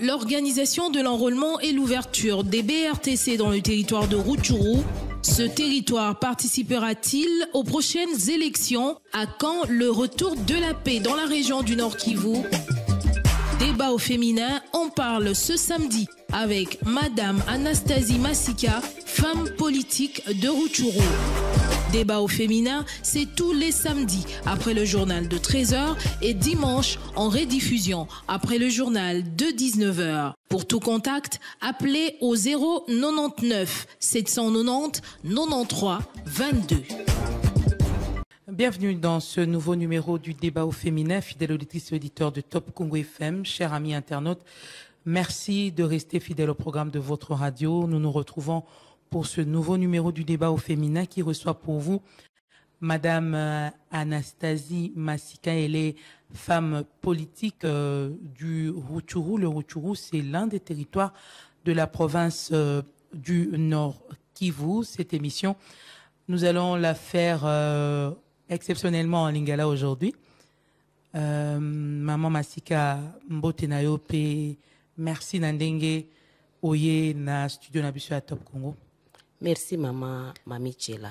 l'organisation de l'enrôlement et l'ouverture des BRTC dans le territoire de Rutshuru. Ce territoire participera-t-il aux prochaines élections? À quand le retour de la paix dans la région du Nord Kivu? Débat au féminin, on parle ce samedi avec Madame Anastasie Masika, femme politique de Rutshuru. Débat au féminin, c'est tous les samedis après le journal de 13h et dimanche en rediffusion après le journal de 19h. Pour tout contact, appelez au 099 790 93 22. Bienvenue dans ce nouveau numéro du débat au féminin, fidèle auditrice et auditeur de Top Congo FM, chers amis internautes. Merci de rester fidèle au programme de votre radio. Nous nous retrouvons pour ce nouveau numéro du débat au féminin qui reçoit pour vous Madame Anastasie Masika. Elle est femme politique du Rutshuru. Le Rutshuru, c'est l'un des territoires de la province du Nord Kivu. Cette émission, nous allons la faire exceptionnellement en lingala aujourd'hui. Maman Masika Mbotenayo pe merci Nandenge Oye na studio Nabiso à Top Congo. Merci maman Mamichela.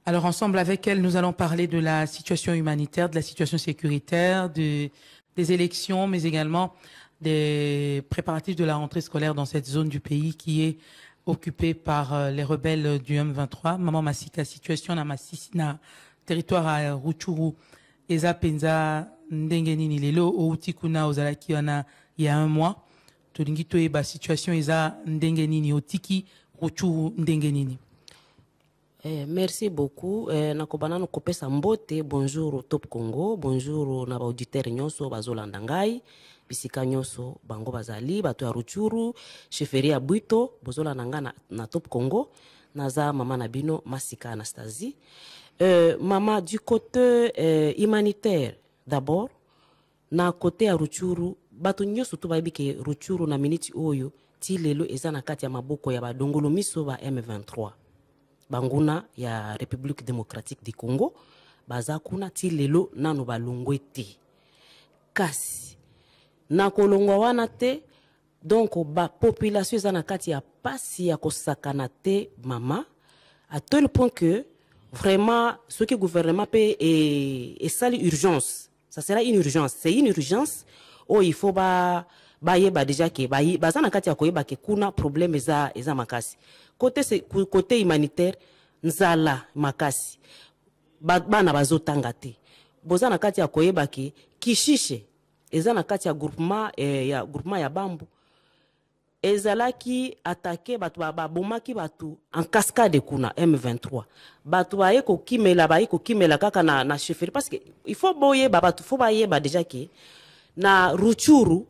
Alors ensemble avec elle, nous allons parler de la situation humanitaire, de la situation sécuritaire, des élections, mais également des préparatifs de la rentrée scolaire dans cette zone du pays qui est occupée par les rebelles du M23. Maman Masika, situation na territoire à Rutshuru, eza penza ndenge nini lelo outi kuna ozalaki wana il y a un mois. Tolingi toyeba situation eza ndenge nini otiki Rutshuru ndenge nini. Merci beaucoup. Nakobana no kopesa mbote. Bonjour Top Congo, bonjour na ba auditeur nyonso bazolanda ngai bisika nyonso bango bazali bato ya Rutshuru chefferie ya Bwito bozolanda nga na Top Congo. Naza mama na bino Masika Anastasie. Maman, du côté humanitaire d'abord, na côté ya Rutshuru bato nyonso to bayebi ke Rutshuru na miniti oyo ti lelo eza na kati ya maboko ya badongolo miso ba M23 banguna ya République démocratique du Congo baza kuna ti lelo nano balongwe te kasi na kolongwa wana te donc ba population eza na kati ya pasi ya kosakana te mama à tel point que vraiment ce que le gouvernement peut et ça l'urgence ça sera une urgence, c'est une urgence où il faut ba déjà que baza na kati ya koyeba ke kuna problème eza makasi côté humanitaire nzala makasi bana bazotanga te boza na kati ya koyeba ke kishishe eza na kati ya groupement ya Bambu ezalaki attaqué batu babomaki batu en cascade kuna M23 batu baye ko kimela kaka na chefferie parce que il faut boye batu faut baye déjà que na Rutshuru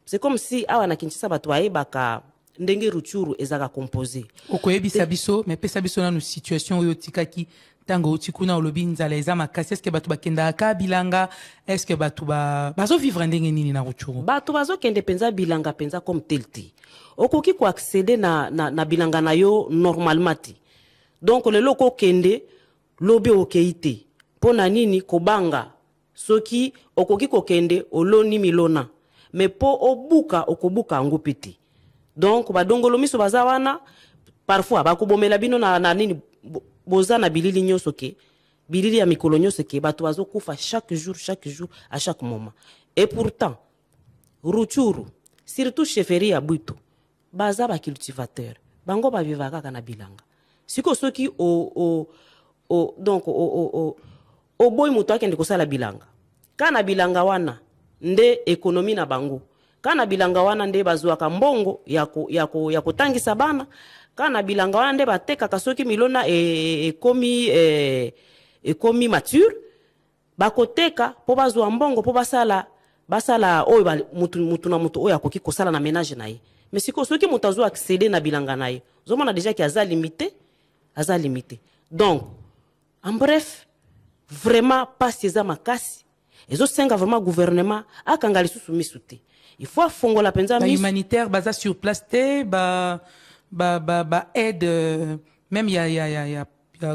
c'est comme si awa na Kinshasa batu baye baka ndenge Rutshuru ezaka composé okoyebisa biso mais pesa biso na situation oyo tikaki tango utikuna olobi nzala eza makasi est-ce que batu bakenda ka bilanga est-ce que batu bazo vivre ndenge nini na Rutshuru batu bazo kende penza bilanga penza comme telti okoki ko accéder na bilanga na yo normalement ti donc le loko kende lobe okeite pona nini kobanga soki okoki ko kende oloni milona mais po obuka okobuka ngo pete donc badongolo miso bazawana parfois bakobomela bino na nini boza na bilili nyonso ke bilili ya mikolo nyonso ke bato bazokufa chaque jour à chaque moment et pourtant Rutshuru surtout chefferie ya Bwito baza ba cultivateur bango ba vivaka kana bilanga siko soki donc boy muto akende kosala bilanga kana bilanga wana nde ekonomi na bango kana bilanga wana nde bazwaka mbongo ya kotangisa bana kana bilanga wana nde batekaka soki milona ekomi mature bakoteka po bazwa mbongo po basala oyo mutu na mutu oyo akoki kosala na ménage na ye mais siko soki mutu azwa accéder na bilanga na ye zomona déjà ki aza limité donc en bref vraiment pas eza makasi ezosenga vraiment gouvernement akanga lisusu misu te il faut fongola penza misu humanitaire baza sur place te aide même il y a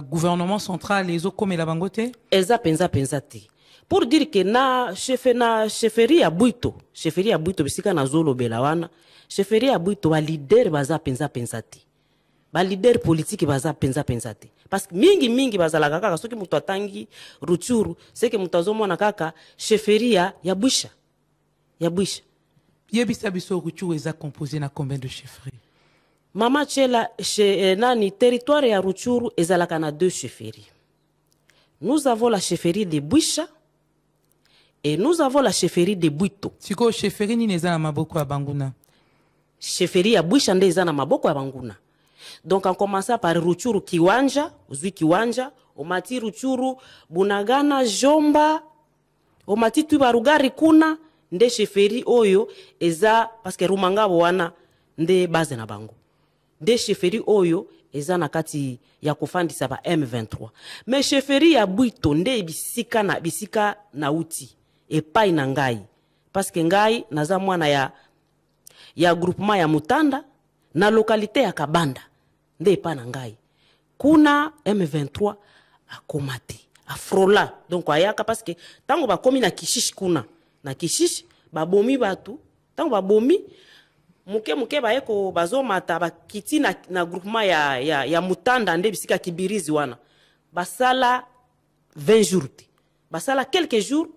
gouvernement central les eaux comme la bangote eza penza te pour dire que na chefferie ya Bwito bisika na zolo belawana chefferie ya Bwito ba leader baza penza te ba leader politique baza penza te parce que mingi bazala kaka soki mutu atangi Rutshuru c'est que mutu azomona kaka chefferie ya Bwisha yebisa biso Rutshuru eza composé na combien de chefferies? Mama Chela nani territoire ya Rutshuru ezalaka na 2 chefferies. Nous avons la chefferie de Bwisha et nous avons la chefferie de Bwito. Siko chefferie ni neza na maboko ya Banguna. Chefferie ya Bwisha nde eza na maboko ya Banguna. Donc en commençant par Rutshuru Kiwanja, Zwi Kiwanja, omati Rutshuru Bunagana Jomba, omati Tubarugari kuna nde chefferie oyo eza parce que Rumangabo wana nde base na bango. Nde chefferie oyo eza na kati ya kofandisa ba M23. Mais chefferie ya Bwito nde bisika na uti epai na ngai. Parce que ngai naza mwana ya groupement ya Mutanda na localité ya Kabanda. Nde epai na ngai. Kuna M23 akomate, afrola. Donc ayaka parce que tango bakomi na Kishishi kuna. Na Kishishi babomi batu, tango babomi muke baeko bazomata bakiti na groupement ya Mutanda nde bisika Kibirizi wana. Basala 20 jours. Basala quelques jours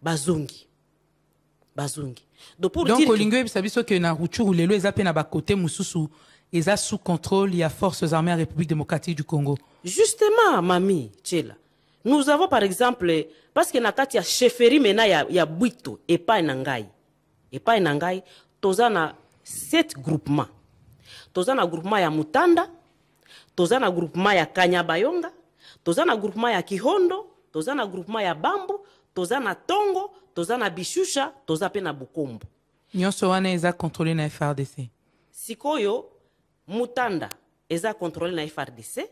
bazungi. Donc olingo ebisa biso ke na Rutshuru lelo eza pe na ba côté mususu eza sous contrôle ya forces armées en République démocratique du Congo. Justement mami Chela. Nous avons par exemple parce que na kati ya chefferie mena ya Bwito epai na ngai tozana 7 groupements. Tozana groupement ya Mutanda, tozana groupement ya Kanyabayonga, tozana groupement ya Kihondo, tozana groupement ya Bambu, tozana Tongo, tozana Bishusha, toza pe na Bukombo. Nyonso wana eza contrôlé na FRDC. Sikoyo Mutanda eza contrôlé na FRDC,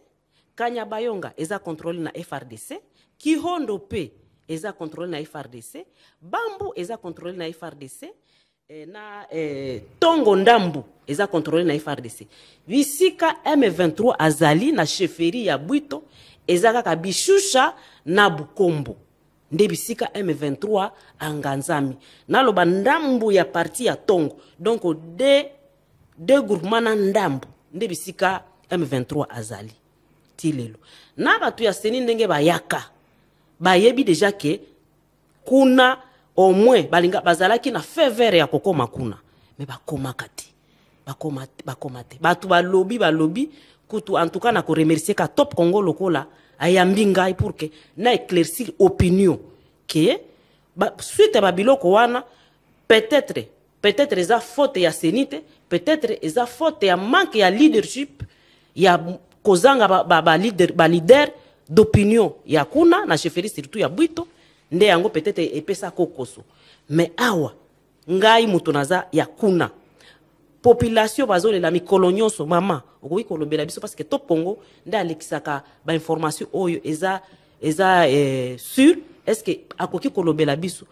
Kanyabayonga eza contrôlé na FRDC, Kihondo pe eza contrôlé na FRDC, Bambu eza contrôlé na FRDC, na Tongo Ndambu eza contrôlé na FRDC. Visika M23 azali na chefferie ya Bwito eza kaka Bishusha na Bukombo. Nde bisika M23 anganzami. Naloba Ndambu ya parti ya Tongo. Donc de groupement na Ndambu. Nde bisika M23 azali. Tilelo. Na batu ya seni ndenge bayaka. Bayebi deja ke kuna au moins balinga bazalaki na faveur ya kokoma kuna. Mais bakomaka te. Bakomate. Batu balobi kutu en tout cas na ko remercier ka Top Congo lokola ayambi ngai pour que na éclaircir opinion que suite ba biloko wana peut-être eza faute ya senite, peut-être eza faute ya manque ya leadership ya kozanga ba leader d'opinion ya kuna na chefferie surtout ya Bwito nde yango peut-être epesa kokoso. Mais awa ngai mutu naza ya kuna population bazole la mikolo nyonso mama okoki kolobela biso parce que Top Congo nda alekisaka ba information oyo eza sûr est-ce que akoki kolobela biso.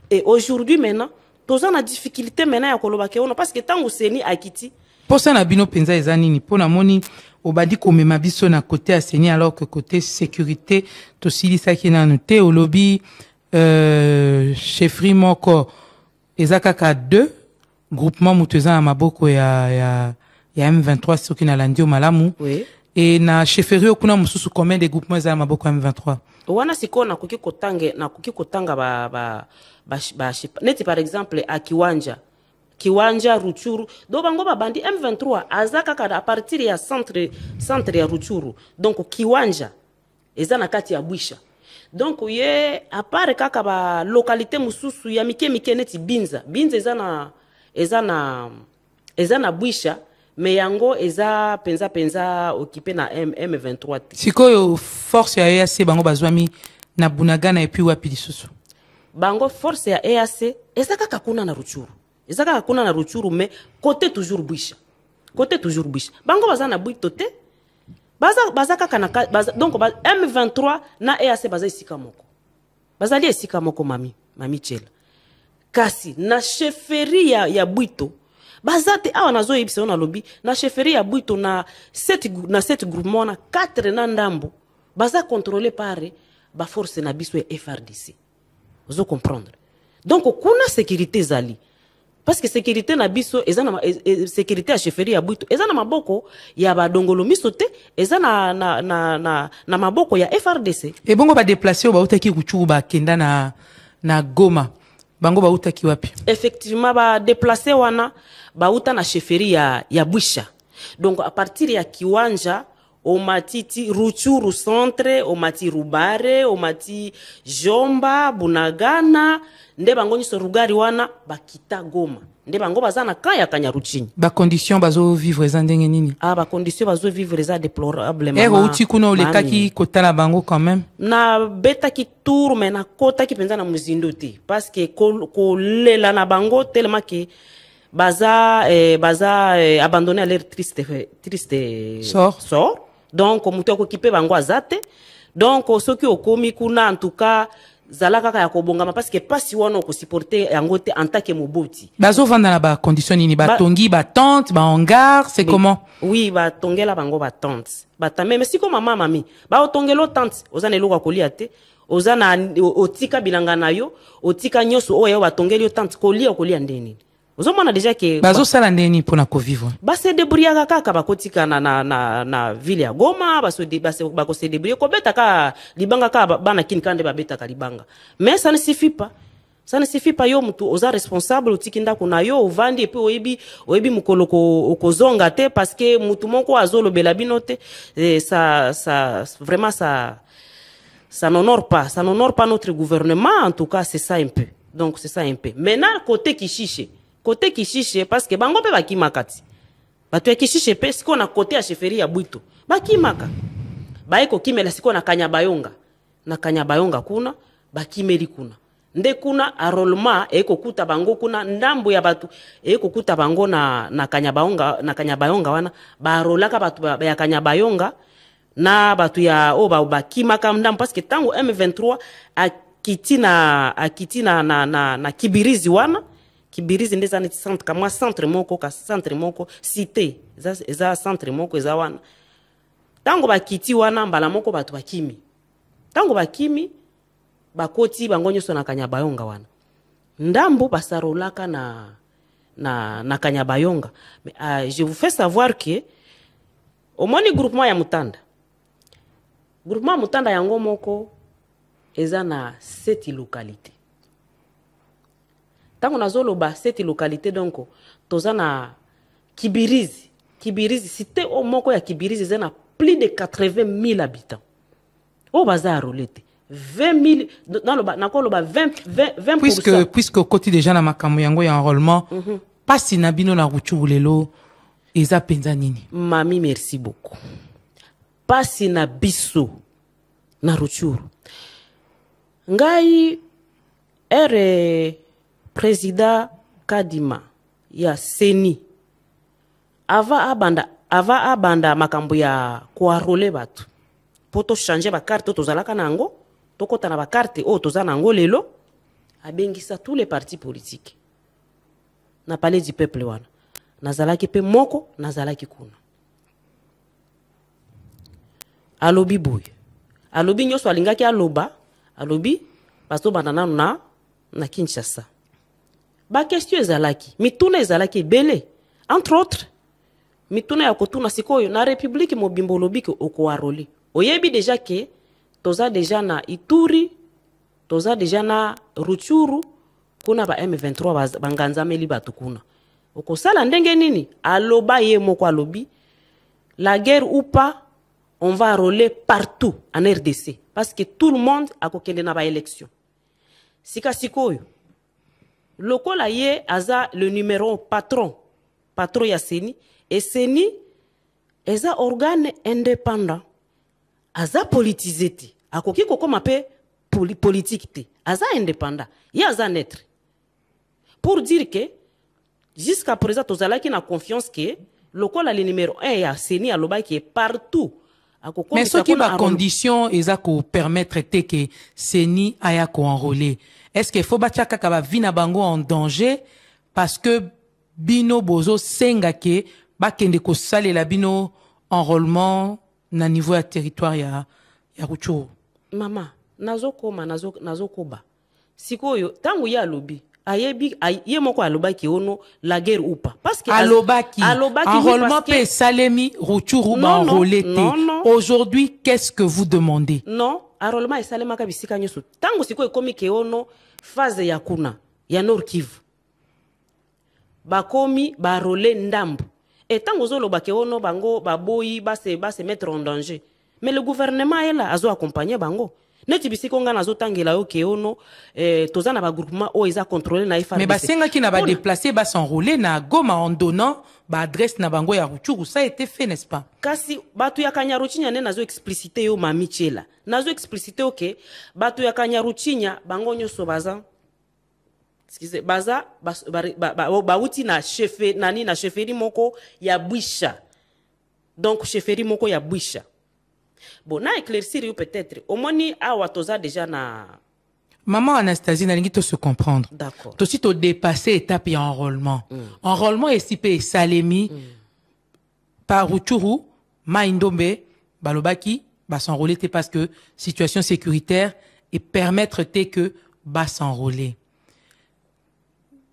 Et aujourd'hui maintenant toza na difficulté maintenant ya koloba ke ono parce que tango seni akiti posa na bino penza eza nini pona moni obadi komema biso na côté ya seni alors que côté sécurité tosilisaki nanu te olobi chefferie moko eza kaka 2 groupement muteza na maboko ya M23 soki na landio malamu. Oui. Et na chefferie kuna mususu combien de groupements za maboko ya M23? Wana siko na kuki kotanga ba neti par exemple a Kiwanja Rutshuru do bango bandi M23 azaka kada a partir ya centre ya Rutshuru. Donc Kiwanja eza na kati ya Bwisha. Donc ye a part kaka ba localité mususu ya mike neti Binza eza na Bwisha. Mais yango eza penza occupé na M23. Sikoyo force ya EAC bango bazwami na Bunagana et puis wapi lisusu. Bango force ya EAC eza kaka kuna na Rutshuru. Mais côté toujours Bwisha. Bango baza na Bwito te. Baza kaka na donc M23 na EAC baza esika moko. Bazali esika moko mami Chela. Kasi na chefferie ya Bwito bazate awa nazo yebisa na lobby na chefferie ya Bwito na 7 groupement na 4 na Ndambu baza contrôlé par ba force na biso ya FRDC. Vous comprendre. Donc, kuna sécurité zali. Parce que sécurité na biso, sécurité à chefferie ya buito, eza na maboko ya ba dongolo misote, eza na maboko ya FRDC. Et bongo ba déplacer ba utaki Rutshuru ba kenda na Goma. Bango ba utaki wapi? Effectivement, ba déplacer wana ba uta na chefferie ya Bwisha. Donc à partir ya kiwanja Omatiti Rutshuru centre, Omati Rubare, Omati Jomba, Bunagana, nde bango nyiso rugari wana bakita Goma. Nde bango bazana kaya Kanyaruchinya. Ba condition bazo vivre za ndenge nini? Ah, ba condition bazo vivre za déplorablement. Ero uti kuna olekaki kotala bango quand même. Na beta ki tour mais na kota ki penza na muzindo te parce que ko lela na bango tellement que baza abandonné à leur triste sort. Donc mutu okipe bango azate. Donc soki okomi kuna en tout cas zalaka ka yakobongama parce que pas si wana ko supporter yango te en tant que moboti. Bazo vanda na ba condition nini ba tongi ba tente ba hangar c'est comment? Oui ba tongela bango ba tente. Ba tamé mais si ko mama mami ba otongelo tente ozana eloka kolia te ozana otika bilanga na yo otika nyoso oyo ba tongeli tente kolia ndeni. Vous avez déjà que bazo sala ndeni pona ko vivre. Ba se débrouiller kaka bakotika na ville ya Goma ba se débrouiller ko beta ka libanga ka bana kinkande ba beta ka libanga. Mais ça ne suffit pas. Ça ne suffit pas yo mtu oza responsable utikinda kuna yo ovandi et puis oyebi mukoloko okozonga te parce que mutu moko azolo belabino te ça vraiment ça n'honore pas notre gouvernement en tout cas c'est ça un peu. Donc c'est ça un peu. Maintenant côté Kishishe parce que bango pe bakimaka ti bato ya Kishishe pe siko na côté ya chefferie ya Bwito bakimaka baeko kimela siko na Kanyabayonga kuna bakimeli kuna nde kuna arolma eko kuta bango kuna ndambo ya batu eko kuta bango na Kanyabayonga wana barolaka batu ya Kanyabayonga na batu ya bakimaka ndambo parce que tango M23 akiti na Kibirizi wana Kibirizi ndeza neti centre kama centre moko cité za centre moko za wana tango bakiti wana mbala moko batu bakimi tango bakimi bakoti bangonyo so na Kanyabayonga wana ndambo basarolaka na Kanyabayonga. Mais je vous fais savoir que au moni groupement ya Mutanda yango moko eza na 7 localités. Tango nazoloba cette localité donc tozana Kibirizi cité au moko ya Kibirizi zena plus de 80 000 habitants. O bazar rolete 20 000 dans le nakoloba 20%. Puisque au côté déjà na makambo yango ya enrôlement pas sinabino na Rutshuru lelo eza penza nini? Mami merci beaucoup. Pas sinabiso na Rutshuru. Ngai président Kadima ya Seni ava abanda makambo ya koarole batu poto changer ba carte tozalaka nango tokota na ba carte o tozana nango lelo abengisa tous les partis politiques na palais du peuple wana nazalaki pe moko nazalaki kuna alobi boy alobi nyoso alingaki alobi pasto banana na Kinshasa. Ba question ezalaki mituna ezalaki belé entre autres mituna ya kotuna sikoyo na république mobimbo lobiki okoaroli oyebi déjà que toza déjà na Ituri toza déjà na Rutshuru kuna ba M23 banganzameli batu kuna okosala ndenge nini aloba ye moko alobi la guerre ou pas on va arroler partout en RDC parce que tout le monde a kokende na ba élection sika sikoyo lokola ye aza le numéro patron ya Seni et Seni eza organe indépendant aza politisé te akoki kokoma pe politique te aza indépendant ye aza neutre pour dire que jusqu'à présent tozalaki na confiance que lokola le numéro 1 ya Seni alobaki partout. Mais ce qui va condition eza ko permettre te que Seni aya ko enrôler. Est-ce qu'il faut batia kaka ba vina bango en danger parce que bino bozo senga ke ba kende ko salela bino enrôlement na niveau ya territoire ya Rutshuru? Mama nazokoba sikoyo tangu ya alobi ayebi ye moko alobaki ono la guerre ou pas parce que alobaki enrôlement pe salemi Rutshuru ba enrôlé te. Aujourd'hui qu'est-ce que vous demandez? Non, enrôlement esalema ka bisika nyoso tangu sikoyo komi ke ono phase ya kuna ya Nord Kivu bakomi ba enrôlé ndambo et tangu zoloba ke ono bango baboyi ba se mettre en danger mais le gouvernement est là azo accompagner bango. Neti bisiko nga nazo tangela yo ke ono tozana ba groupement o eza contrôler na FARDC. Mais basenga ki na ba déplacer ba s'enrôler na Goma en donnant ba adresse na bango ya Rutshuru, ça a été fait n'est-ce pas? Kasi batu ya Kanyaruchinya ne nazo expliciter yo mamichela. Nazo expliciter OK batu ya Kanyaruchinya bango nyoso baza excusez baza bauti na chefe nani na cheferi moko ya Bwisha. Donc cheferi moko ya Bwisha. Bon, na éclaircir peut-être. Au moins, awa toza déjà na. Maman Anastasie, na lingi to se comprendre. D'accord. To si to dépasser étape et enrôlement. Enrôlement est si pe salemi par Rutshuru, Maindombe, balobaki, ba s'enrôler te parce que situation sécuritaire et permettre te que ba s'enrôler.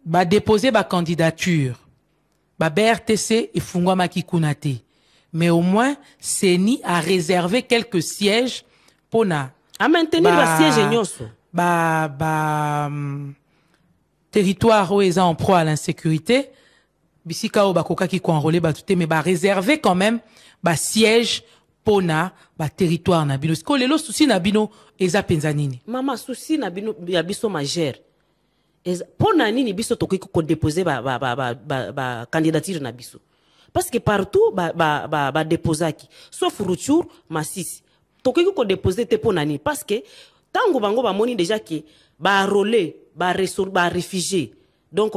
Ba déposer ba candidature. Ba BRTC et fungwa makikunate. Mais au moins, Seni a réservé quelques sièges pour à maintenir la siège nyoso. Territoire où ils sont en proie à l'insécurité. Bisika o bakoka ki ko enrôler batute mais réserver quand même siège pour territoire na bino. Ko lelo souci na bino eza penzanini. Mama souci na bino ya biso majeur. Pona nini biso tokoki ko déposer candidature na biso. Parce que partout, déposaki. Sauf Rutshuru, Masisi. Toki ko déposer te ponani. Parce que, tango bango ba moni déjà que, enrôlé, réfugié. Donc,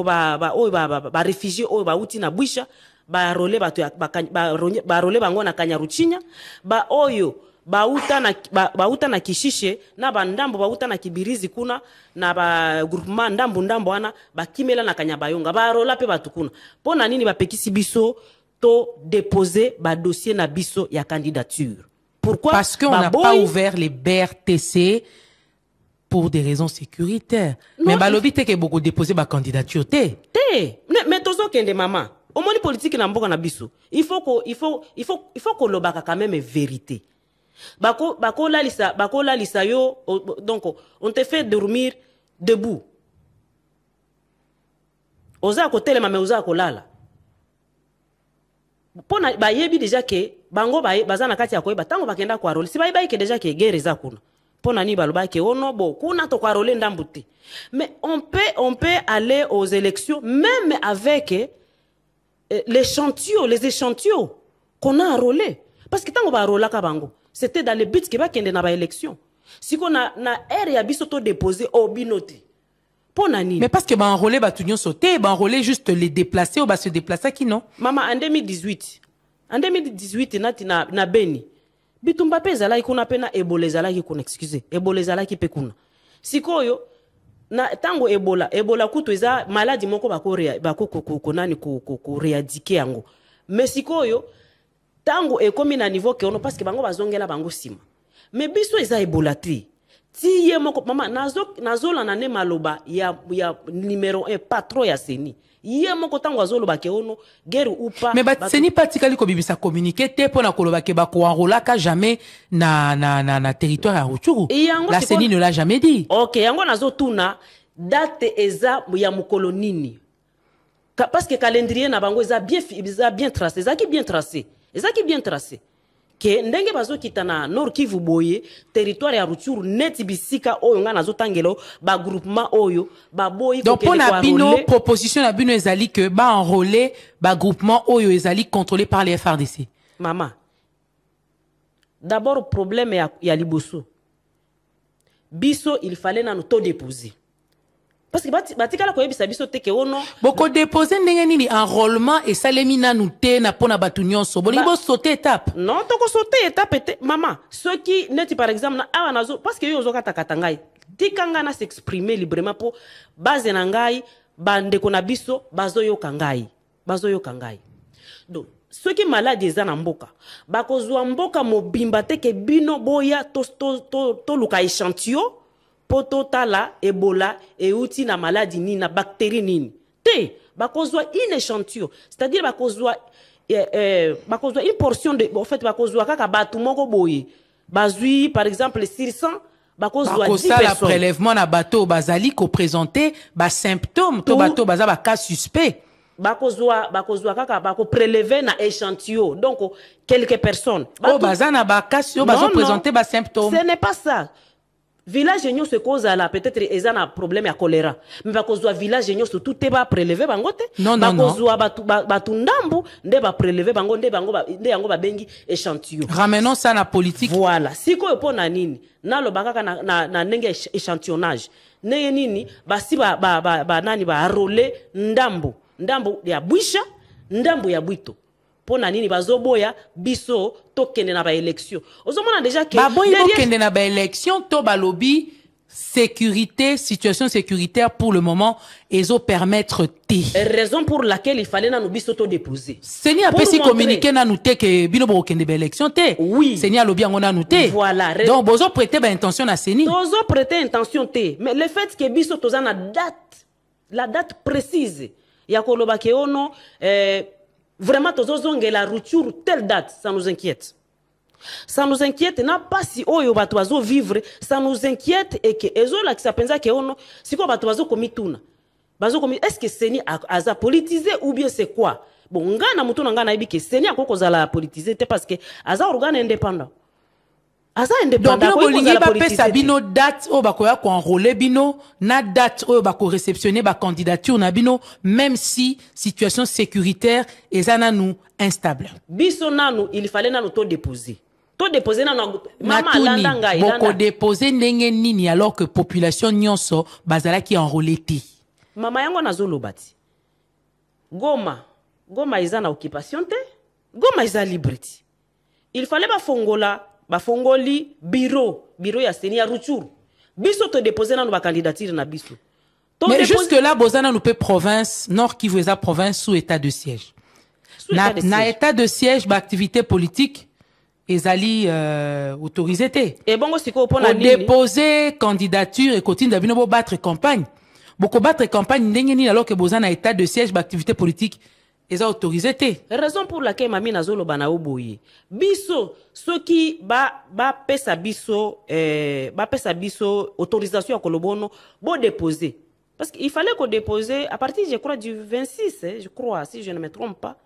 réfugié, uti na Bwisha, enrôlé, enrôlé bango na Kanyaruchinya, oyo, uta na Kishishe, na ndambo uta na Kibirizi kuna, na groupement ndambo wana, kimela na Kanyabayonga, enrôla pe batukuna. Pona nini pekisi biso, déposer dossier na biso ya candidature. Pourquoi? Parce qu'on n'a pas ouvert les BRTC pour des raisons sécuritaires. Non, mais balobi te ke beaucoup déposer candidature te. Mais tozo kende maman. Au moins politique na mboka na biso. Il faut qu'on lobaka quand même vérité. Bako la lisa yo donc on te fait dormir debout. Oza ko telema mais oza ko lala. Pona yebi déjà que bango baza na kati ya koyeba tango bakenda kwa role si bayi ke déjà que guerre za kuna pona ni baloba ke ono bo kuna to kwa role ndambuti mais on peut aller aux élections même avec les échantillons qu'on a enrôlé parce que tango ba rola ka bango c'était dans le but que ba kende na ba élection si qu'on na air ya biso to déposer au binoti. Mais parce que enrôler batunion sauté, enrôler juste les déplacer ou se déplacer qui non? Maman en 2018 na Beni. Bitumba pe zala ikuna pe na Ebola zala ki kuna excusez. Ebola zala ki pe kuna. Sikoyo na tango Ebola kutu eza maladie moko bako nani ko réadiquer yango. Mais sikoyo tango ekomi na niveau ke ono parce que bango bazongela bango sima. Mais biso eza Ebola tri. Si ye moko mama nazola na ne maloba ya numéro 1 patron ya Seni. Ye moko tango azoloba ke ono guerre ou pas. Mais Seni patikali ko bibisa communiquer te pona koloba ke ba ko enrola ka jamais na territoire ya Rutshuru. La Seni ne l'a jamais dit. OK, yango nazotuna date eza ya mukolo nini. Parce que calendrier na bango eza bien tracé, eza ki bien tracé. Que ndenge bazo kitana Nord Kivu boye territoire ya Rutshuru neti bisika oyo nga nazotangelo ba groupement oyo ba boyi ko donc pour bino proposition na bino ezali que ba enrôler ba groupement oyo ezali contrôlé par les FARDC. Maman d'abord problème ya liboso biso il fallait na nous to déposer parce que batikala ko yebisa biso te ke ono boko déposer ndenge nini enrôlement et salemi na nous te na pona batu nyonso boni bo sauter étape non to ko sauter étape te maman ceux qui neti par exemple na awa nazo parce que yo zo kata ngai tikanga na s'exprimer librement pour base na ngai bande ko na biso bazo yo kangai donc ceux qui malades eza na mboka bakozwa mboka mobimba te ke bino boya to luka échantillon pototala Ebola euti na maladie nini na bactérie nini te bakozwa une échantillon c'est-à-dire bakozwa une portion de en fait bakozwa kaka batu moko boye bazui par exemple 600 bakozwa 10 personnes la prélèvement na bateau bazali ko présenter ba symptômes to bateau baza ba cas suspect bakozwa kaka bako prélever na échantillon donc quelques personnes baza na ba cas yo bazo présenter ba symptômes. Ce n'est pas ça. Village ño se cause là peut-être ils ont un problème à choléra mais bakozwa village ño tout te ba prélever bango te bakozwa batu ndambu nde ba prélever bango nde yango ba bengi échantillon. Ramenons ça na politique. Voilà siko yo pona nini nalo bakaka na ndenge échantillonnage neye nini basi ba nani ba roller ndambu ya bwisha ndambu ya bwito pona nini bazoboya biso tokende na ba élection ozomona déjà que baboyi bokende na ba élection to balobi sécurité situation sécuritaire pour le moment ezo permettre te raison pour laquelle il fallait nanu biso to déposer seni apesi communiquer nanu te ke bino bokende ba élection te oui seni alobi yango nanu te voilà donc bozo prêter ba intention na seni bozo prêter intention te mais le fait que biso toza na la date précise ya koloba ke ono vraiment tozozongela rupture telle date ça nous inquiète. Ça nous inquiète n'a pas si oyo bato bazo vivre ça nous inquiète et que ezola qui sapenza ke ono siko bato bazo komituna bazo komi est-ce que seni aza politisé ou bien c'est quoi bon ngana mutu ngana ibi ke seni akoko zala politisé te parce que aza organe indépendant asa indépendant donc bolingi bapesa bino date oyo bakoya koenrôler bino na date oyo bako réceptionner ba candidature na bino même si situation sécuritaire eza nanu instable biso nanu il fallait nanu to déposer nanu mama alanda ngai boko déposer ndenge nini alors que population nyonso bazalaki enrôler te mama yango nazoloba ti Goma eza na occupation te Goma eza libre ti il fallait bafongoli bureau ya seni ya Rutshuru biso to déposer nanu ba candidature na biso mais jusque là bozana nous peut province Nord Kivu eza province sous état de siège na état de siège ba activité politique ezali autorisé te et bongo siko pona nini déposer candidature et continue bino bo battre campagne boko battre campagne ndenge nini alors que bozana état de siège ba activité politique eza autorisé te raison pour laquelle mami nazoloba na oboye biso soki ba pesa biso autorisation ya kolobono bo déposer parce qu'il fallait qu'on déposer à partir je crois du 26 je crois si je ne me trompe pas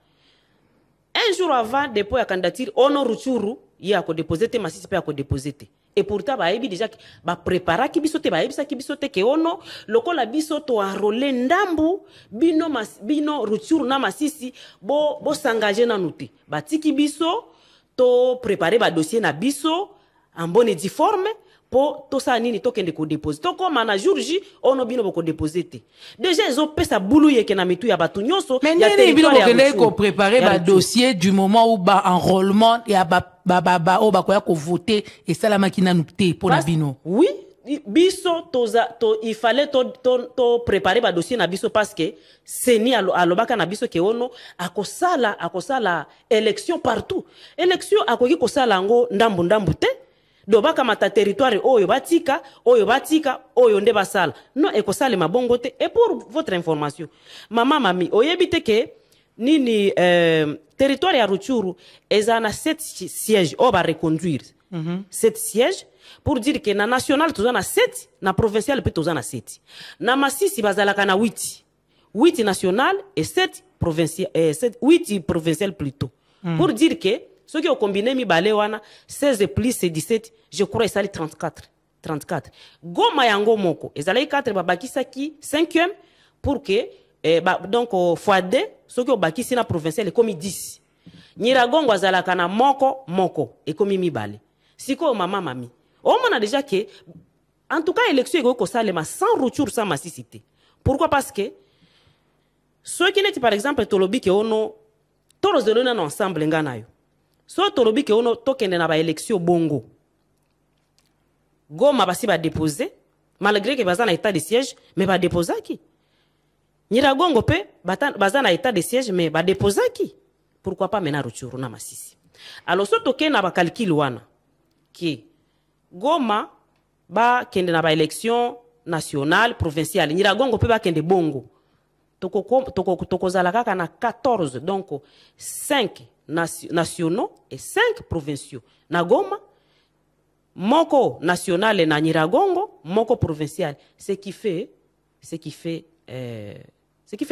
un jour avant dépôt ya candidature ono Rutshuru ya ko déposer te masisi pe ya ko déposer te et pourtant baebi déjà ba prépara ki biso te baebisa ki biso te ke ono lokola biso to enrôler ndambu bino Rutshuru na masisi bo s'engager na nuti batiki biso to préparer ba dossier na biso en bonne et due forme po to sa nini to kende ko déposer to comme na jour J ono bino boko déposer te déjà ils ont pesa boulou yeke na mitu ya batu nyonso ya territoire ya Rutshuru ko préparer ba dossier du moment où ba enrôlement ya ba o ba ko ya ko voter et salama ki nanu te pour na bino oui biso il fallait to préparer ba dossier na biso parce que seni alobaka na biso ke ono akosala élection partout élection akoki kosala ngo ndambu te do baka mata territoire oyo batika oyo nde basala non ekosala mabongo te et pour votre information mami oyebite ke nini territoire ya Rutshuru ezana 7 sièges o ba reconduire 7 sièges pour dire que na national tozana 7 na provincial pe tozana 7 na Masisi bazalaka na 8 national et 7 provincial 8 provincial plutôt pour dire que ceux qui ont combiné mi balé wana 16 plus 17 je crois ça les 34 Goma yango moko ezalaki 4 babakisaki 5e pour que donc fois 2 ceux qui ont bakisi na provincial comme 10 Nyiragongo azalaka na moko et comme mi balé siko mami on a déjà que en tout cas élection eko salema sans Rutshuru sans Masisi te pourquoi parce que ceux qui n'étaient par exemple tolobi ke ono toros de l'on ensemble nganayo so tolobi ke ono tokende na ba élection bongo Goma basi ba déposer malgré que baza na état de siège mais ba déposaki Nyiragongo pe baza na état de siège mais ba déposaki pourquoi pas mena Rutshuru na Masisi alors so tokende na ba calcul wana ki Goma ba kende na ba élection nationale provinciale Nyiragongo pe ba kende bongo toko zala kaka na 14 donc 5 nationaux et 5 provinciaux na Goma moko national na Nyiragongo moko provincial ce qui fait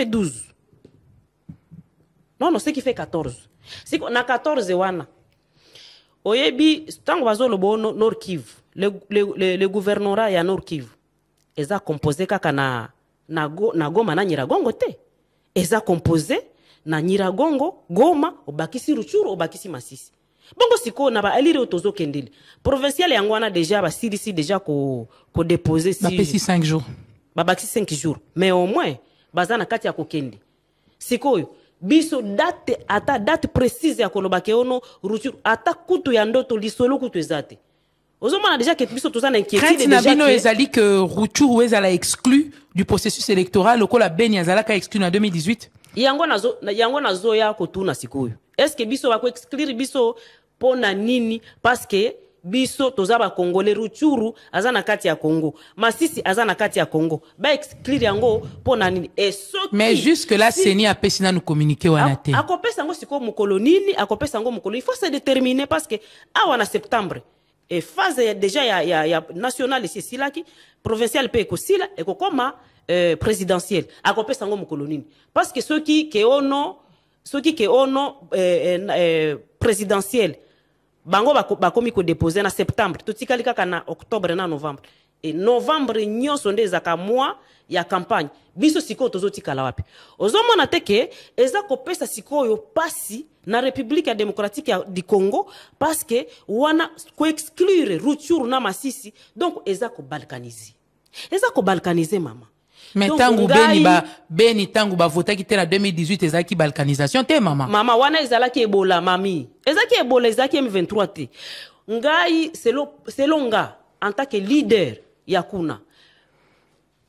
12 non ce qui fait 14 na 14 wana oyebi tango bazolobo Nord Kivu le gouvernorat ya Nord Kivu eza composé kaka na Goma na Nyiragongo te eza composé na Nyiragongo Goma obakisi Ruchuru obakisi Masisi bongo siko na ba alire otozo kendeli provincial yango wana déjà ba silisi déjà ko déposer si bapesi 5 jours babakisi 5 jours mais au moins bazana kati ya kokendi sikoyo biso date précise ya kolobake ono Ruchuru ata kutu ya ndoto lisolo kutu ezate ozomona déjà que biso tozana inquiétude déjà que ezali que Ruchuru ezala exclu du processus électoral lokola Beni azalaka exclu en 2018 yango nazo ya kotuna sikoyo est-ce que biso ba ko exclure biso pona nini parce que biso tozaba congolais Ruchuru azana kati ya Congo Masisi azana kati ya Congo ba exclure yango pona nini et soki mais jusque là Seni apesina nous communiquer wana te akopesa ngo siko mukolo nini akopesa ngo mukolo il faut se déterminer parce que awa na septembre et phase déjà ya national ici silaki provincial pe ko sila e ko koma présidentiel akopesa ngo mukolo nini parce que ceux qui ono présidentiel bango bakomi ko déposer na septembre totikali kaka na octobre na novembre et novembre nyonso nde ezaka mois ya campagne biso siko tozotikala wapi ozomona te ke eza kopesa sikoyo pasi na République démocratique du Congo parce que wana ko exclure Ruchuru na Masisi donc eza ko balkaniser mama mais tangu Beni tangu ba votaki te na 2018 ezaki balkanisation te mama wana ezalaki ebola mami ezaki ebola ezaki M23 te ngai selon nga en tant que leader ya kuna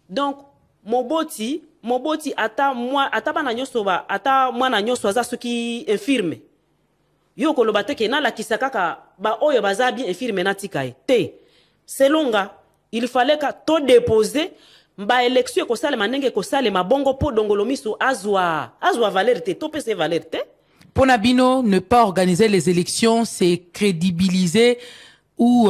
donc moboti ata bana nyonso ata mwana nyonso aza soki infirme yo koloba te ke na la kisaka ba oyo baza bien infirme na tikae te selon nga il fallait ka to déposer ba élection ko sale manenge ko sale mabongo po dongolo miso azwa valeur te to pese valeur te pona bino ne pas organiser les élections c'est crédibiliser ou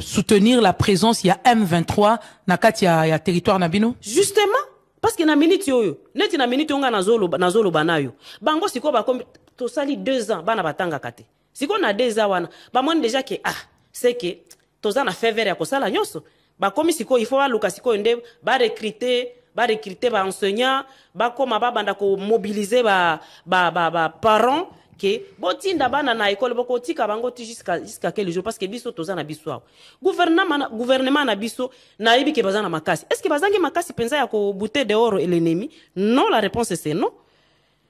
soutenir la présence il y a M23 na kati ya territoire na bino justement parce que na minute yoyo neti na minute onga nazolo banayo bango siko ba comme to sali 2 ans bana batanga kate siko na 2 ans wana ba moni déjà que c'est que toza na faveur ya ko sala nyoso ba komi siko il faut aluka siko nde ba recruter ba enseignants ba koma ba banda ko mobiliser ba parents que botinda bana na école boko tika bango ti jusqu'à quel jour parce que biso toza na biso gouvernement na biso na yebi ke bazana makasi est-ce que bazangi makasi penza ya ko buter dehors l'ennemi non la réponse c'est non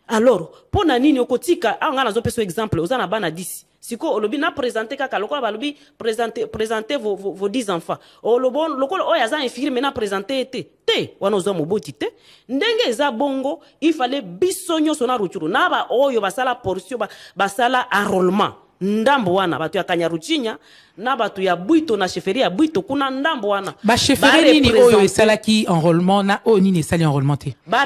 alors pona nini okotika anga nazo peso exemple ozana bana 10 siko olobi na présenter kaka lokola balobi présenter vos 10 enfants olobon lokola oya za infirme na présenter te wana ozo moboti te ndenge eza bongo il fallait bisonyo sona Ruchuru na ba oyo basala portion basala enrôlement ndambo wana batu ya Kanyaruchinya na batu ya Bwito na chefferie ya Bwito kuna ndambo wana ba chefferie nini oyo esalaki enrôlement na o nini esali enrôlement te ba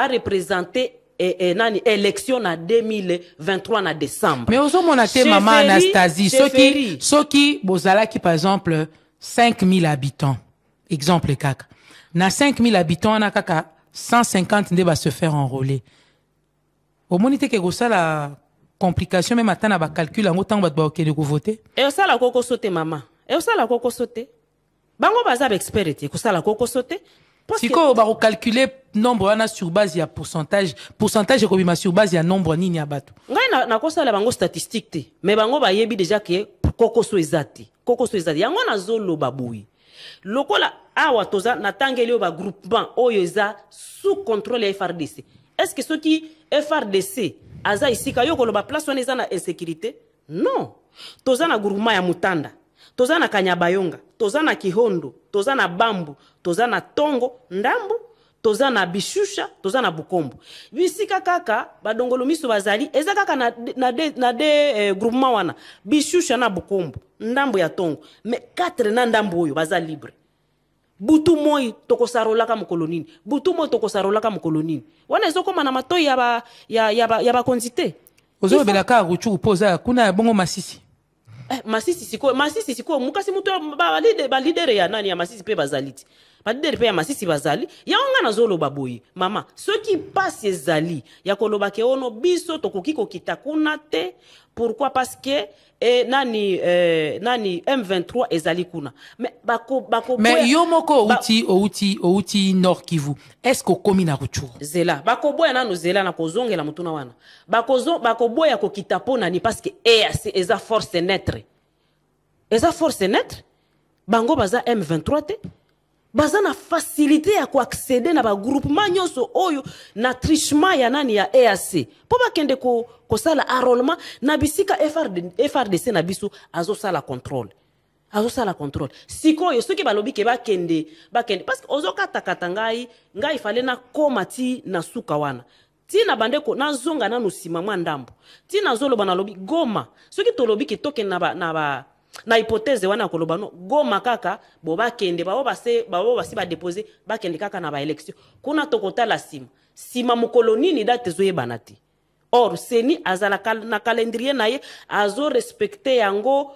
représenter et nani élection na 2023 na décembre mais ozo monate maman Anastasie soki bozalaki par exemple 5000 habitants exemple kaka na 5000 habitants na kaka 150 nde ba se faire enrôler au monite ke la complication même atana ba calcul en autant ba okende ko voter et osala koko sauter maman et osala koko sauter bango baza ba expert te ko sala koko sauter siko ba calculer nombre wana sur base ya pourcentage ko bima sur base ya nombre nini ya bato ngai na ko sala bango statistique te mais bango ba yebi déjà que koko so ezati yango na zolo babuyi lokola awa toza na tangeli ba groupement oyo eza sous contrôle ya FRDC est-ce que ceux qui FRDC aza isika yo koloba place wana eza na insécurité non toza na groupement ya Mutanda toza na Kanyabayonga toza na Kihondo toza na Bambu toza na Tongo Ndambu toza na bishusha toza na bukombo bisika kaka badongolo miso bazali eza kaka na de groupement wana bishusha na bukombo ndambo ya tongo mais 4 na ndambo oyo baza libre butu moi tokosarolaka mokolo nini butu moi tokosarolaka mokolo nini wana ezokoma na matoi ya bakonzi ozolobelaka Rutshuru poza kuna bongo Masisi Masisi siko mukasi mutu ba leader ya nani ya Masisi pe bazaliti ba leader pe ya Masisi bazali ya onga na zolo baboyi mama ceux qui passe ezali ya koloba ke ono biso tokoki kokita kuna te pourquoi parce que nani M23 ezali kuna mais mais yo moko outi Nord Kivu est-ce que komi na Rutshuru zela bakoboya nanu zela na kozongela mutuna wana bakoboya kokita pona ni parce que EAC eza force naître bango baza M23 te baza na facilité ya ko accéder na ba groupement nyonso oyo na trichement ya nani ya EAC po bakende ko sala enrôlement na bisika FRDC na biso azo sala contrôle sikoyo soki balobi ke bakende parce que ozo kata ngai fale na komati na suka wana tina bandeko na zonga na nosima mwa ndambo tina zoloba na lobi Goma soki tolobi ke toke na hypothèse wana koloba no Goma kaka bo bakende babo basi ba déposer bakende kaka na ba élection kuna tokota la sima mukolo nini date zoyebana te or seni azala na calendrier naye azo respecter yango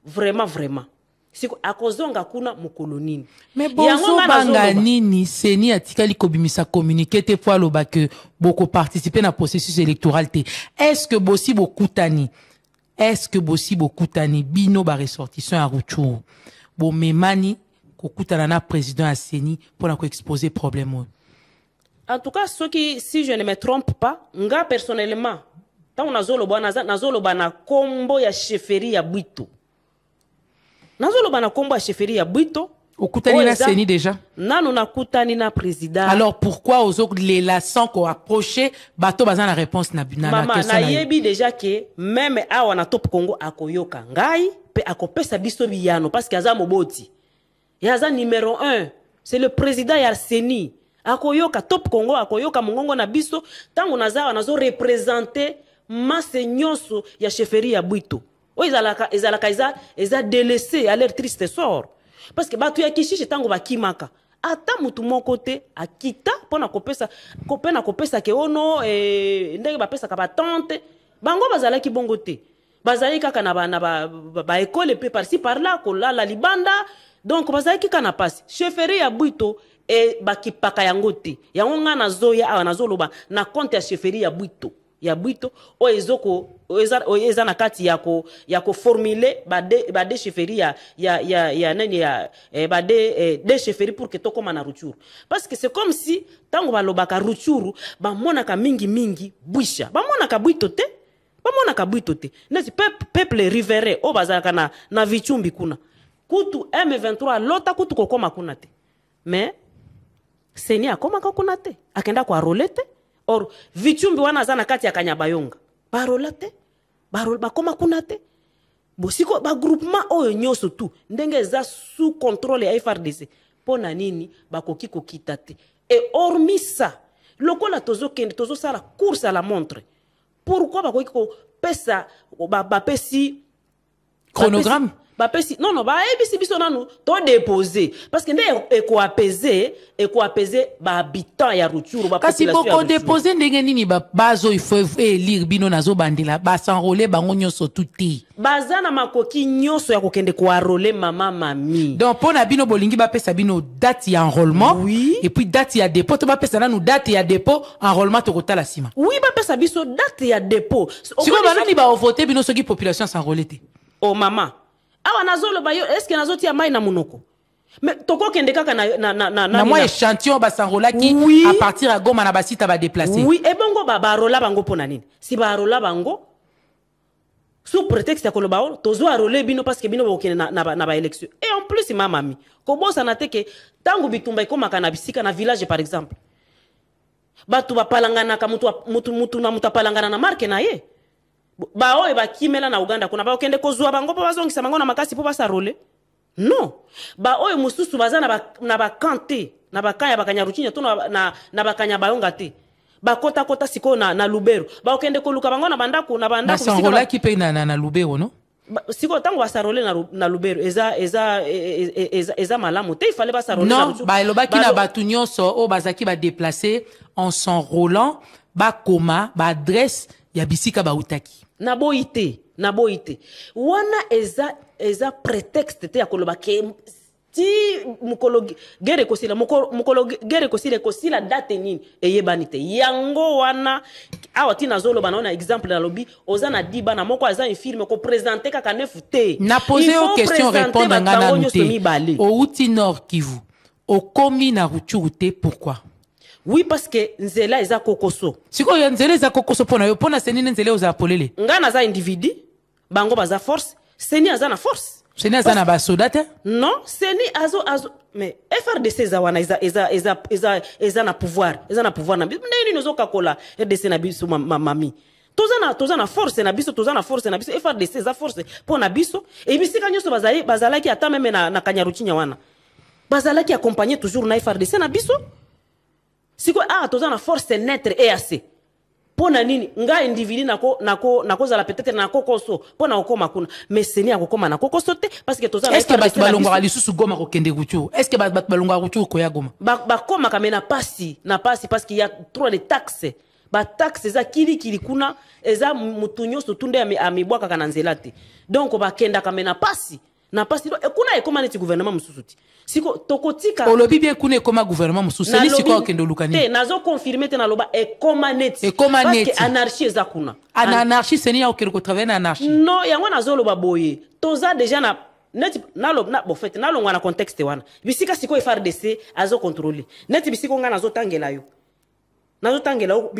vraiment siko akozonga kuna mukolo nini mais bonzo banga nini seni atikali kobimisa communiqué te po aloba que boko participer na processus électoral te est-ce que bosi bokutani bino ba ressortissant à Rutshuru bo memani kokutana na président a seni pour na ko exposer problème en tout cas si je ne me trompe pas nga personnellement tant nazoloba na kombo ya chefferie ya Bwito okutani na seni déjà nanu nakutani na président alors pourquoi les sans ko approcher bato baza na réponse na question na yebi déjà que même awa na Top Congo akoyoka ngai pe akopesa biso biyano parce que aza moboti yaza numéro 1 c'est le président ya seni akoyoka Top Congo akoyoka mongongo na biso tango nazo représenter masse nyonso ya chefferie ya Bwito o eza délaissé à leur triste sort parce que batu ya kishishi tango bakimaka ata mutu moko te akita pona kopesa ke ono ndenge bapesa ka batante bango bazalaki bongo te bazali kaka na ba école pe par ci par là kolala libanda donc bazalaki kana passe chefferie ya Bwito e bakipaka yango te yango nga nazoya awa nazoloba na compte ya chefferie ya Bwito o ezoko eza na kati yako formuler ba de chefferie ya nani ya ba de chefferie pour que tokoma na Rutshuru parce que c'est comme si tango balobaka Rutshuru ba monaka mingi bwisha ba monaka Bwito te nesi peuple riverain o bazaka na Vichumbi kuna kutu M23 lota kutu kokoma kuna te mais seni akoma kuna te akenda kwa rolete or Vichumbi wana zana kati ya Kanyabayonga barolate bakoma kuna te bosiko ba groupement oyo nyoso tu ndenge za sous contrôle ya FRDC pona nini bakoki kokita te et hormis ça lokola tozo sala course à la montre pourquoi bakoki ko pesa bapesi chronogramme non ebisi biso nanu to déposer parce que nde eko apaiser ba habitants ya Rutshuru ba kasi boko déposer ndenge nini ba bazo il faut lire bino nazo bandela ba s'enrôler bango nyonso tuti bazana makoki nyonso ya kokende ko enrôler mami donc pona bino bolingi ba pesa bino date ya enrôlement oui. Et puis date ya dépôt to ba pesa nanu date ya dépôt enrôlement to kotala sima oui ba pesa biso date ya dépôt siko banani ba voter bino soki population s'enrôler te oh mama awa nazolo bayo est-ce que nazoti ya mai na munoko mais toko kende kaka na moi échantillon ba s'enrôler qui oui. à partir à Goma na ba site ba déplacer oui et bongo ba rola bango pona nini si ba rola bango sous prétexte ya koloba tozo enrôler bino parce que bino bokene na ba élection et en plus mamami ko bosa na teke tangu bitumba ikomaka na bisika na village par exemple batu ba palangana ka mutu na palangana na marque na ye ba oyo bakimela na Uganda kuna ba okende kozwa bango po bazongisa bango na makasi po basa role non ba oyo mususu baza na ba kante na bakanya ruchinya to na bakanya bayonga te bakota kota siko na Lubero ba okende koluka bango na bandako basangola ki pe na Lubero no siko tango basarole na Lubero eza malamu te ifale basarole na Lubero non ba elobaki na batu nyonso o bazaki ba déplacer en s'enrôlant ba koma ba adresse ya bisika ba utaki na boite wana eza prétexte te ya koloba ke ti mukolo gere kosila kosila date nini eyebani te yango wana awa tina zolo bana exemple na lobi ozana diba na moko aza infirme ko présenter kaka nefu te na poser aux questions répondre ngana nute au uti nord Kivu au komi na Rutshuru te pourquoi oui parce que nzela eza kokoso siko ya nzela eza kokoso pona senine nzela oza polele ngana za individu bango baza force seni aza na force seni aza na basoda te non seni azo mais FRDC za wana eza na pouvoir na nini nozo kakola RDC na biso mami toza na force na biso FRDC za force pona biso et bisika nyoso bazalaki ata meme na Kanyaruchinya wana bazalaki accompagner toujours na FRDC na biso siko toza na force netre EAC pona nini nga individu nako zala peut-être na kokoso pona okoma kuna mais seni akokoma na kokoso te parce que toza est-ce que batu balongwa lisusu Goma ko kende Rutshuru est-ce que batu balongwa Rutshuru ko ya Goma koma kamena pasi parce qu'il y a trop de taxes ba taxes za kili kuna eza mutunyo sotunde amibwaka kana nzela te donc ba kenda kamena pasi na pasi kuna ekoma neti gouvernement mususuti siko tokotika olobi bien kuna ekoma gouvernement mususu seni siko kendo lukani te nazo confirmer te na loba ekoma neti parce que anarchie za kuna anarchie seni ya okelo ko travailler na anarchie non yango nazo loba boye toza déjà na neti bo fait na longwa na contexte wana bisika siko FRDC azo contrôler neti bisiko nga nazo tangela yo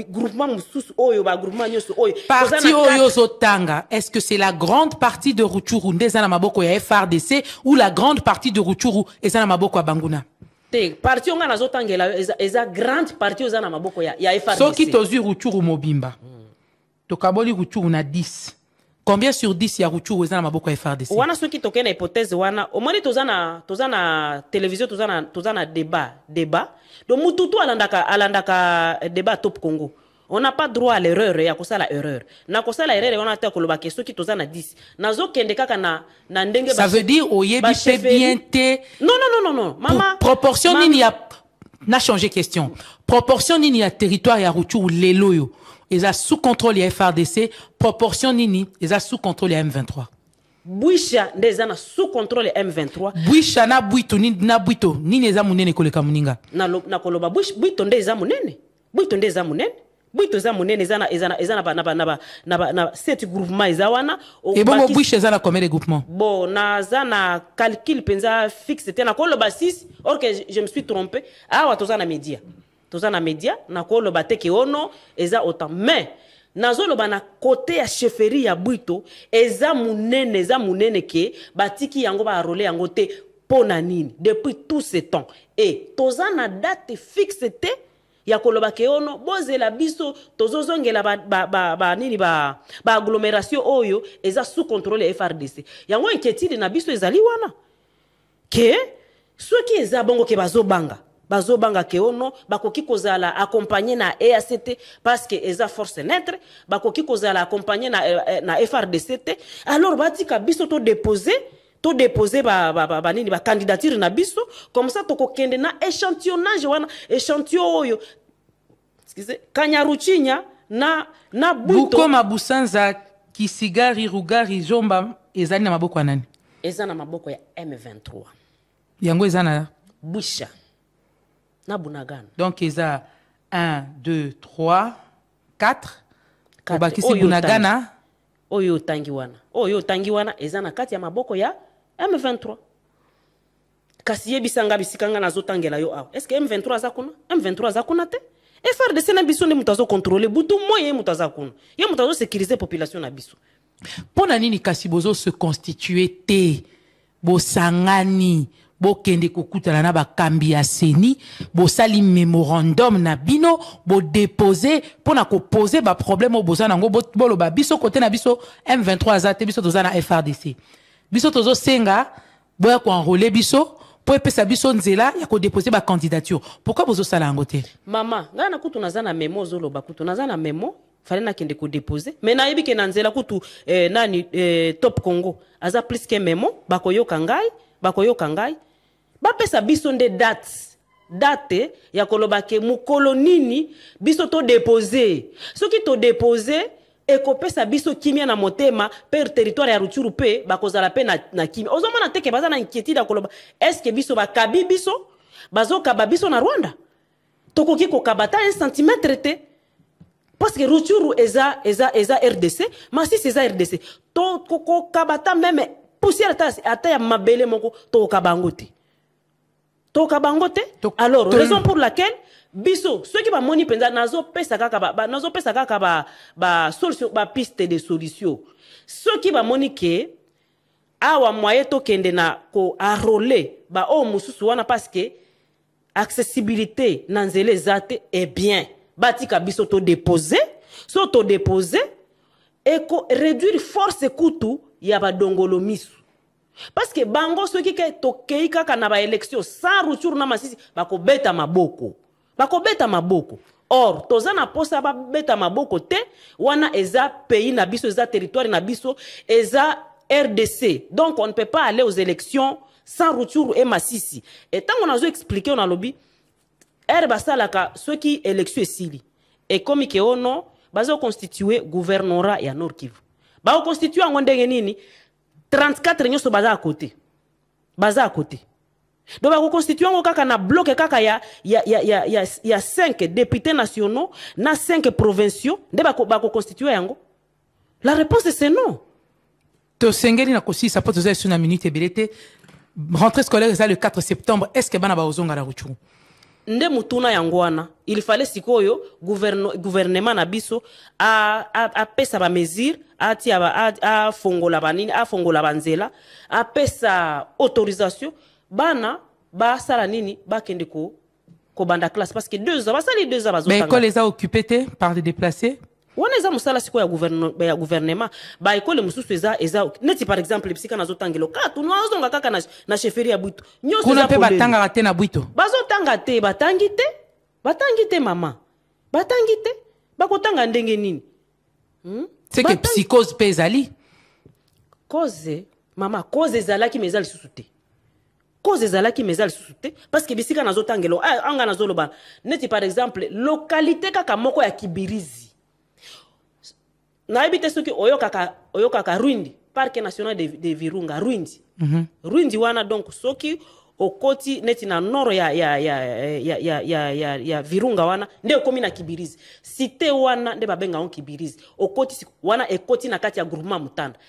groupement mususu oyo ba groupement nyoso oyo parti oyo zotanga est-ce que c'est la grande partie de Rutshuru ndeza na maboko ya FRDC ou la grande partie de Rutshuru eza na maboko ya Banguna te parti onga nazotangela eza grande partie eza na maboko ya FRDC soki tozwi Rutshuru mobimba tokaboli Rutshuru na 10 combien sur 10 ya Rutshuru eza na maboko ya FRDC wana soki tokena hypothèse wana omoni toza na télévision toza na débat donc mututu alandaka débat Top Congo on n'a pas droit à l'erreur ya kosala erreur na kosala erreur wana ta koloba ke soki toza na 10 nazo kende kaka na ndenge ça veut dire oyebi pe bien te non mama proportion nini ya na changer question proportion nini ya territoire ya Rutshuru leloyo eza sous contrôle ya FRDC proportion nini eza sous contrôle ya M23 Bwisha ndeza na sous contrôle M23 Bwisha na bwito nini eza munene koleka muninga na koloba bwito ndeza munene bwito za munene ezana na set groupement ezawana et bon Bwisha ezana combien de groupements bon na zana calcul penza fixe te na koloba 6 or que je me suis trompé awa tozana media na koloba te ke ono eza autant mais nazoloba na côté ya chefferie ya bwito eza munene ke batiki yango ba rôler yango te pona nini depuis tout ce temps et toza na date fixe te ya koloba ke ono bozela biso tozozongela ba agglomération oyo eza sous contrôle ya FRDC yango inquiétude na biso ezali wana ke soki eza bongo ke bazobanga ke ono bakoki kozala accompagner na EACT parce que eza force neutre bakoki kozala accompagner na FRDC alors batika biso to déposer ba candidature na biso comme ça to kokende na échantillonnage wana échantillon oyo excusez Kanyaruchinya na Bwito Bukoma Busanza Kisigari Rugari Jomba ezali na maboko ya nani eza na maboko ya M23 yango eza na Bwisha na Bunagana donc eza 1 2 3 4 obakisi Bunagana oyo tangi wana eza na kati ya maboko ya M23 kasi yebisanga bisikanga nazotangela yo awa est-ce que M23 aza kuna te FRDC na biso nde mutazo contrôler butu moye mutaza kuna ye mutazo sécuriser population na biso pona nini kasi bozo se constituer te bosangani bokende kokutana na bakambi ya seni bosali memorandum na bino bo déposer pona ko poser ba problème o bozana ngo boloba biso côté na biso M23 azate biso tozana FRDC biso tozo senga boya ko enrôler biso pour epesa biso nzela ya ko déposer ba candidature. Pourquoi vous osala ngote? Mama, ngana kutu nazana memo zoloba kutu nazana memo fallait na kende ko déposer. Mais na yebi ke na nzela kutu nani Top Congo aza plus que memo bakoyoka ngai ba pesa biso nde date ya koloba ke mukolo nini biso to déposer. Soki to déposer ekopesa biso kimia na motema per territoire ya Rutshuru pe bakozala pe na kimia. Ozomona teke baza na inquiétude ya koloba est-ce que biso bakabi biso bazokaba biso na Rwanda tokoki kokabata 1 centimètre te parce que Rutshuru eza RDC Masisi eza RDC to kokabata même poussière ata ya mabele moko to kabangote alors raison pour laquelle biso ceux qui va moni penza nazo pesa kaka ba solution ba piste de solution ceux qui va moni ke awa moyen to kende na ko enrôler ba o mususu wana parce que accessibilité na nzele zate est bien batika biso to déposer et ko réduire force kutu ya ba dongolo misu. Parce que bango ceux qui tokei kaka na ba élection sans Rutshuru na Masisi bako beta maboko. Or tozana posa ba beta maboko te wana eza pays na biso eza territoire na biso eza RDC. Donc on ne peut pas aller aux élections sans Rutshuru et Masisi. Et tant on a expliqué on a lobby basalaka ceux qui élection esili. Et comme ke ono bazo constituer gouvernorat ya Nord Kivu. Ba constituer ngondenge nini 34 nyoso baza à côté. Donc ba constituer ngo kaka na bloc kaka ya 5 députés nationaux na 5 provinciaux nde ba ko constituer yango. La réponse c'est non. To sengeli na kosi sa poto za suna minute belete rentrée scolaire est le 4 septembre. Est-ce que bana ba ozonga la Rutshuru? Nde mutuna yangwana il fallait sikoyo gouvernement na biso a pesa ba mesure a fongola banini a fongola banzela a pesa autorisation bana ba sala nini ba kende ko banda classe parce que 2 ans ba sali 2 ans bazotanga. Mais école les a occupés par des déplacés. Wana eza musala siko ya gouvernement ba école mususu eza neti par exemple bisika nazotangelo katu no azonga kaka na chefferie ya Bwito nyoso kuna pe batanga rate na Bwito bazotanga te batangi te mama batangi te bakotanga ndenge nini c'est que psychose pe ezali cause mama cause ezalaki mezali susute parce que bisika nazotangelo anga nazoloba neti par exemple localité kaka moko ya Kibirizi na ebite soki oyokaka Rwindi parc national de Virunga Rwindi Rwindi wana donc soki okoti neti na nord ya Virunga wana nde okomi na Kibirizi cité wana nde babenga on Kibirizi okoti wana ekoti na kati ya groupement Mutanda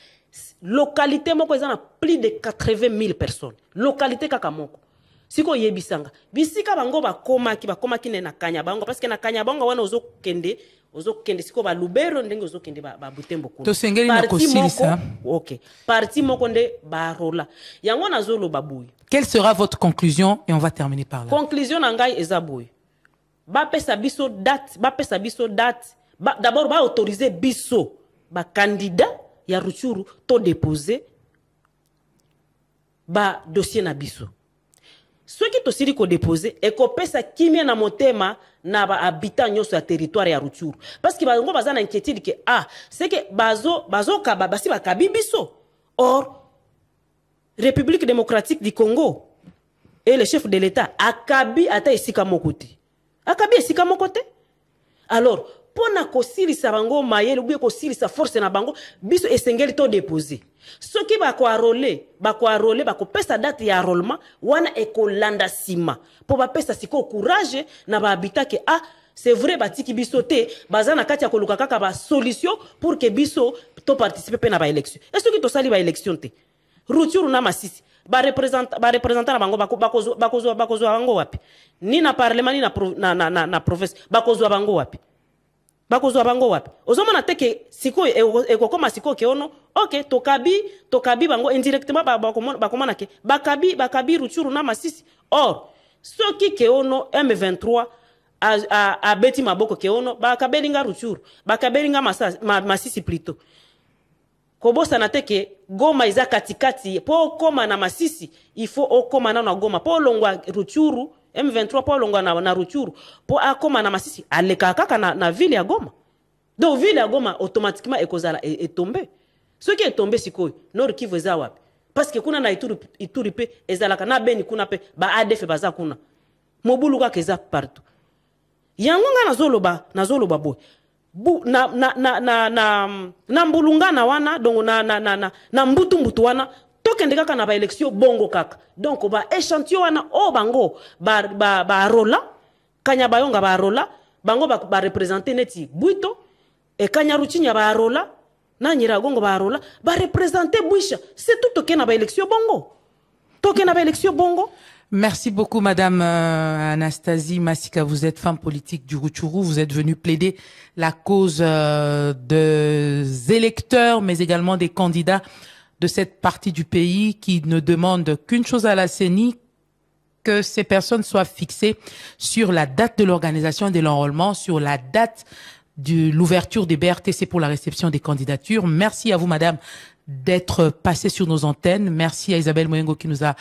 localité moko eza na plus de 80 000 personnes localité kaka moko siko yebisanga bisika bango bakomaki ne na Kanyabango parce que na Kanyabango wana ozokende siko ba Lubero ndenge ozokende ba Butembo ko to sengeli na kosilisa OK parti moko nde ba rola yango nazolo babuyi. Quelle sera votre conclusion et on va terminer par là? Conclusion na ngai eza boyi ba pesa biso date d'abord ba autoriser biso ba candidat ya Rutshuru to déposer ba dossier na biso ceux qui tosili ko déposer et ko pesa kimia na motema na ba habitant nyoso ya territoire ya Rutshuru parce que bango baza na inquiétude que c'est que bazo kaba basi bakabi biso. Or République démocratique du Congo et le chef de l'État akabi ata esika mokote alors pona kosilisa bango mayele ou bien kosilisa force na bango biso esengeli to déposer soki bako arole bako pesa date ya enrôlement wana ekolanda sima po ba pesa siko courage na ba habita ke c'est vrai batiki biso te bazana kati ya koluka kaka ba solution pour que biso to participer pe na ba élection et soki to sali ba élection te Rutshuru na Masisi ba representant na bango bakozwa bango wapi ni na parlement ni na province bakozwa bango wapi ozomona teke siko ekokoma siko ke ono OK tokabi bango indirectement bakomona ke bakabi Rutshuru na Masisi. Or soki ke ono M23 a beti maboko ke ono bakabelinga Rutshuru bakabelinga Masisi plutôt kobosana te ke Goma iza katikati po koma na Masisi il faut okoma na Goma po longwa Ruchuru M23 po longwa na Ruchuru po akoma na Masisi aleka kaka na ville ya Goma. Donc ville ya Goma automatiquement ekozala est tombé. Ce qui est tombé sikoyo Nord Kivu eza wapi? Parce que kuna na Ituri pe ezalaka na Beni kuna pe ba ADF baza kuna. Mobulu ka keza partout. Yango nga nazoloba boy. Na mbulungana wana donc na mbutu wana tokende kaka na ba élection bongo kaka. Donc ba échantillon wana o bango ba rola kanya bayonga ba rola bango ba représenter neti Bwito et kanya Ruchinya ba rola na Nyiragongo ba rola ba représenter Bwisha. C'est tout toke na ba élection bongo. Toke na ba élection bongo. Merci beaucoup, Madame Anastasie Masika. Vous êtes femme politique du Rutshuru. Vous êtes venue plaider la cause des électeurs, mais également des candidats de cette partie du pays qui ne demandent qu'une chose à la CENI, que ces personnes soient fixées sur la date de l'organisation et de l'enrôlement, sur la date de l'ouverture des BRTC pour la réception des candidatures. Merci à vous, Madame, d'être passée sur nos antennes. Merci à Isabelle Moyengo qui nous a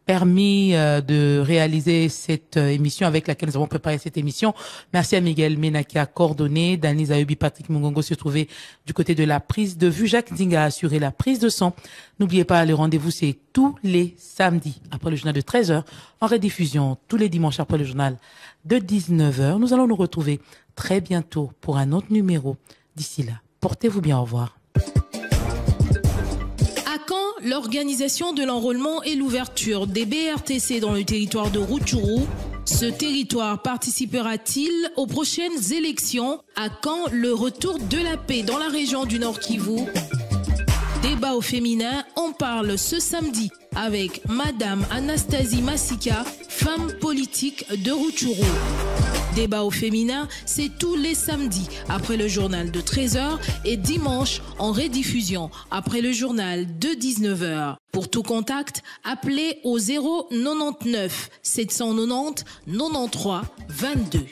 permis de réaliser cette émission avec laquelle nous avons préparé cette émission. Merci à Miguel Mena qui a coordonné, Dani Zahubi, Patrick Mungongo se trouvait du côté de la prise de vue, Jacques Dinga a assuré la prise de son. N'oubliez pas, le rendez-vous c'est tous les samedis après le journal de 13h, en rediffusion tous les dimanches après le journal de 19h. Nous allons nous retrouver très bientôt pour un autre numéro. D'ici là, portez-vous bien, au revoir. L'organisation de l'enrôlement et l'ouverture des BRTC dans le territoire de Rutshuru. Ce territoire participera-t-il aux prochaines élections? À quand le retour de la paix dans la région du Nord Kivu? Débat au féminin, on parle ce samedi avec Madame Anastasie Masika, femme politique de Rutshuru. Débat au féminin, c'est tous les samedis après le journal de 13h et dimanche en rediffusion après le journal de 19h. Pour tout contact, appelez au 099 790 93 22.